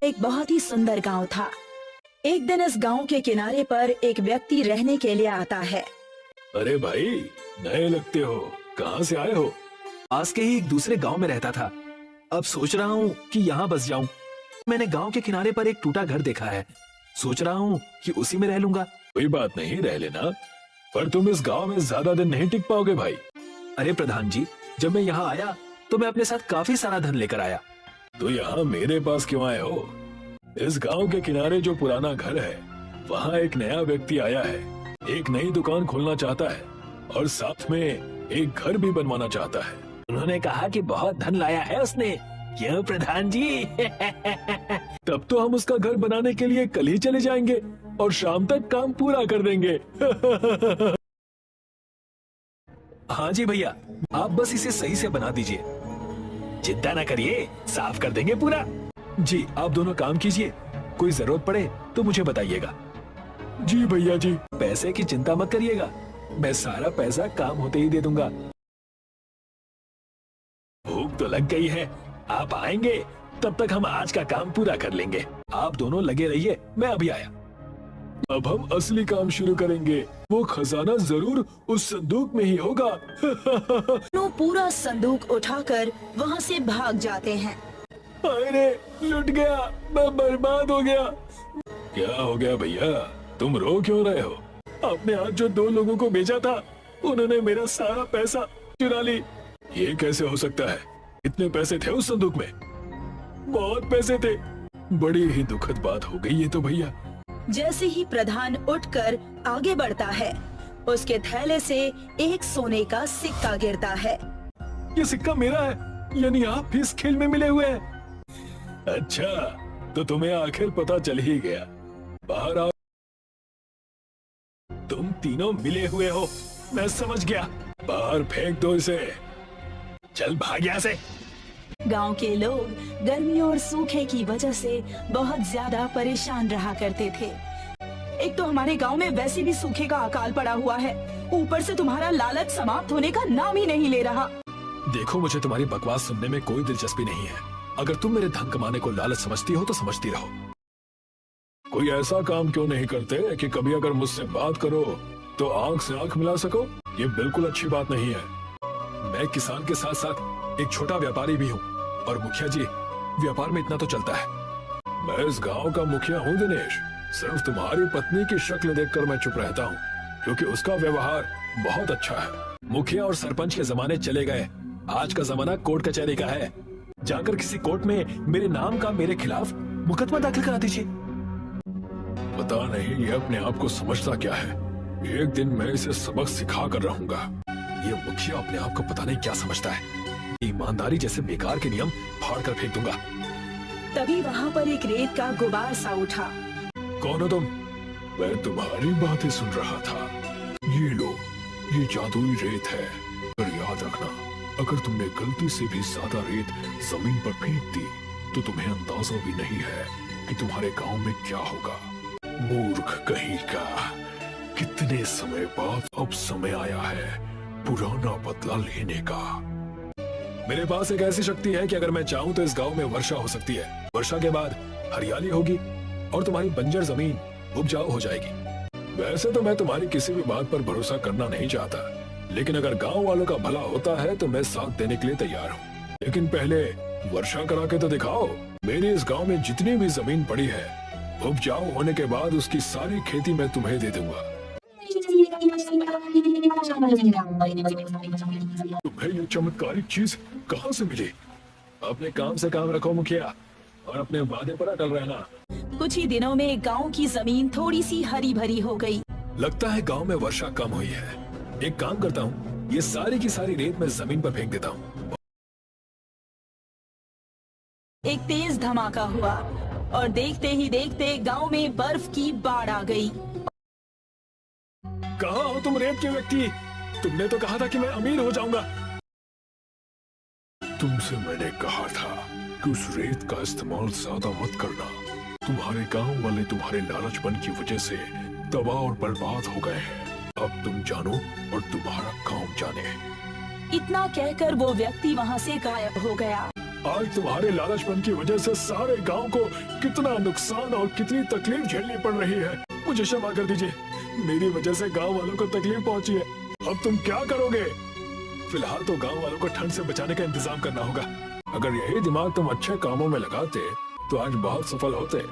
एक बहुत ही सुंदर गांव था। एक दिन इस गांव के किनारे पर एक व्यक्ति रहने के लिए आता है। अरे भाई, नए लगते हो, कहाँ से आए हो? पास के ही एक दूसरे गांव में रहता था। अब सोच रहा हूँ कि यहाँ बस जाऊँ। मैंने गांव के किनारे पर एक टूटा घर देखा है, सोच रहा हूँ कि उसी में रह लूंगा। कोई बात नहीं, रह लेना, पर तुम इस गांव में ज्यादा दिन नहीं टिक पाओगे भाई। अरे प्रधान जी, जब मैं यहाँ आया तो मैं अपने साथ काफी सारा धन लेकर आया। तो यहाँ मेरे पास क्यों आए हो? इस गांव के किनारे जो पुराना घर है, वहाँ एक नया व्यक्ति आया है, एक नई दुकान खोलना चाहता है और साथ में एक घर भी बनवाना चाहता है। उन्होंने कहा कि बहुत धन लाया है उसने, क्यों प्रधान जी? तब तो हम उसका घर बनाने के लिए कल ही चले जाएंगे और शाम तक काम पूरा कर देंगे। हाँ जी भैया, आप बस इसे सही से बना दीजिए, चिंता न करिए, साफ कर देंगे पूरा। जी, आप दोनों काम कीजिए, कोई जरूरत पड़े तो मुझे बताइएगा। जी भैया जी। पैसे की चिंता मत करिएगा, मैं सारा पैसा काम होते ही दे दूंगा। भूख तो लग गई है, आप आएंगे तब तक हम आज का काम पूरा कर लेंगे। आप दोनों लगे रहिए, मैं अभी आया। अब हम असली काम शुरू करेंगे, वो खजाना जरूर उस संदूक में ही होगा। दोनों पूरा संदूक उठाकर वहाँ से भाग जाते हैं। अरे लुट गया, मैं बर्बाद हो गया। क्या हो गया भैया, तुम रो क्यों रहे हो? आपने आज जो 2 लोगों को भेजा था, उन्होंने मेरा सारा पैसा चुरा ली। ये कैसे हो सकता है? इतने पैसे थे उस संदूक में? बहुत पैसे थे। बड़ी ही दुखद बात हो गई ये तो भैया। जैसे ही प्रधान उठकर आगे बढ़ता है, उसके थैले से एक सोने का सिक्का गिरता है। ये सिक्का मेरा है, यानी आप भी इस खेल में मिले हुए हैं। अच्छा, तो तुम्हें आखिर पता चल ही गया। बाहर आओ, तुम तीनों मिले हुए हो, मैं समझ गया। बाहर फेंक दो इसे, चल भाग यहाँ से। गांव के लोग गर्मी और सूखे की वजह से बहुत ज्यादा परेशान रहा करते थे। एक तो हमारे गांव में वैसे भी सूखे का अकाल पड़ा हुआ है, ऊपर से तुम्हारा लालच समाप्त होने का नाम ही नहीं ले रहा। देखो, मुझे तुम्हारी बकवास सुनने में कोई दिलचस्पी नहीं है। अगर तुम मेरे धन कमाने को लालच समझती हो तो समझती रहो। कोई ऐसा काम क्यों नहीं करते कि कभी अगर मुझसे बात करो तो आंख से आंख मिला सको? ये बिल्कुल अच्छी बात नहीं है। मैं किसान के साथ साथ एक छोटा व्यापारी भी हूँ, और मुखिया जी, व्यापार में इतना तो चलता है। मैं इस गांव का मुखिया हूँ दिनेश। सिर्फ तुम्हारी पत्नी की शक्ल देखकर मैं चुप रहता हूँ, क्योंकि उसका व्यवहार बहुत अच्छा है। मुखिया और सरपंच के जमाने चले गए, आज का जमाना कोर्ट कचहरी का है। जाकर किसी कोर्ट में मेरे नाम का मेरे खिलाफ मुकदमा दाखिल करा दीजिए। पता नहीं ये अपने आप को समझता क्या है। एक दिन मैं इसे सबक सिखा कर रहूंगा। ये मुखिया अपने आप को पता नहीं क्या समझता है। ईमानदारी जैसे बेकार के नियम फाड़ कर फेंक दूंगा। तभी वहाँ पर एक रेत का गुबार सा उठा। कौन हो तुम? मैं तुम्हारी बातें सुन रहा था। ये लो, ये जादुई रेत है, पर याद रखना, अगर तुमने गलती से भी ज्यादा रेत जमीन पर फेंक दी तो तुम्हें अंदाजा भी नहीं है कि तुम्हारे गांव में क्या होगा। मूर्ख कहीं का, कितने समय बाद अब समय आया है पुराना बदला लेने का। मेरे पास एक ऐसी शक्ति है कि अगर मैं चाहूँ तो इस गांव में वर्षा हो सकती है। वर्षा के बाद हरियाली होगी और तुम्हारी बंजर जमीन उपजाऊ हो जाएगी। वैसे तो मैं तुम्हारी किसी भी बात पर भरोसा करना नहीं चाहता, लेकिन अगर गांव वालों का भला होता है तो मैं साथ देने के लिए तैयार हूँ। लेकिन पहले वर्षा करा के तो दिखाओ। मेरी इस गांव में जितनी भी जमीन पड़ी है, उपजाऊ होने के बाद उसकी सारी खेती मैं तुम्हें दे दूंगा। तुम्हें ये चमत्कारी चीज कहाँ से मिली? अपने काम से काम रखो मुखिया, और अपने वादे पर अटल रहना। कुछ ही दिनों में गांव की जमीन थोड़ी सी हरी भरी हो गई। लगता है गांव में वर्षा कम हुई है। एक काम करता हूँ, ये सारी की सारी रेत मैं जमीन पर फेंक देता हूँ। एक तेज धमाका हुआ और देखते ही देखते गांव में बर्फ की बाढ़ आ गई। कहाँ हो तुम रेत के व्यक्ति? तुमने तो कहा था कि मैं अमीर हो जाऊंगा। तुमसे मैंने कहा था कि उस रेत का इस्तेमाल ज्यादा मत करना। तुम्हारे गांव वाले तुम्हारे लालचपन की वजह से तबाह और बर्बाद हो गए हैं। अब तुम जानो और तुम्हारा काम जाने। इतना कहकर वो व्यक्ति वहाँ से गायब हो गया। आज तुम्हारे लालचपन की वजह से सारे गांव को कितना नुकसान और कितनी तकलीफ झेलनी पड़ रही है। मुझे क्षमा कर दीजिए, मेरी वजह से गांव वालों को तकलीफ पहुंची है। अब तुम क्या करोगे? फिलहाल तो गांव वालों को ठंड से बचाने का इंतजाम करना होगा। अगर यही दिमाग तुम अच्छे कामों में लगाते तो आज बहुत सफल होते।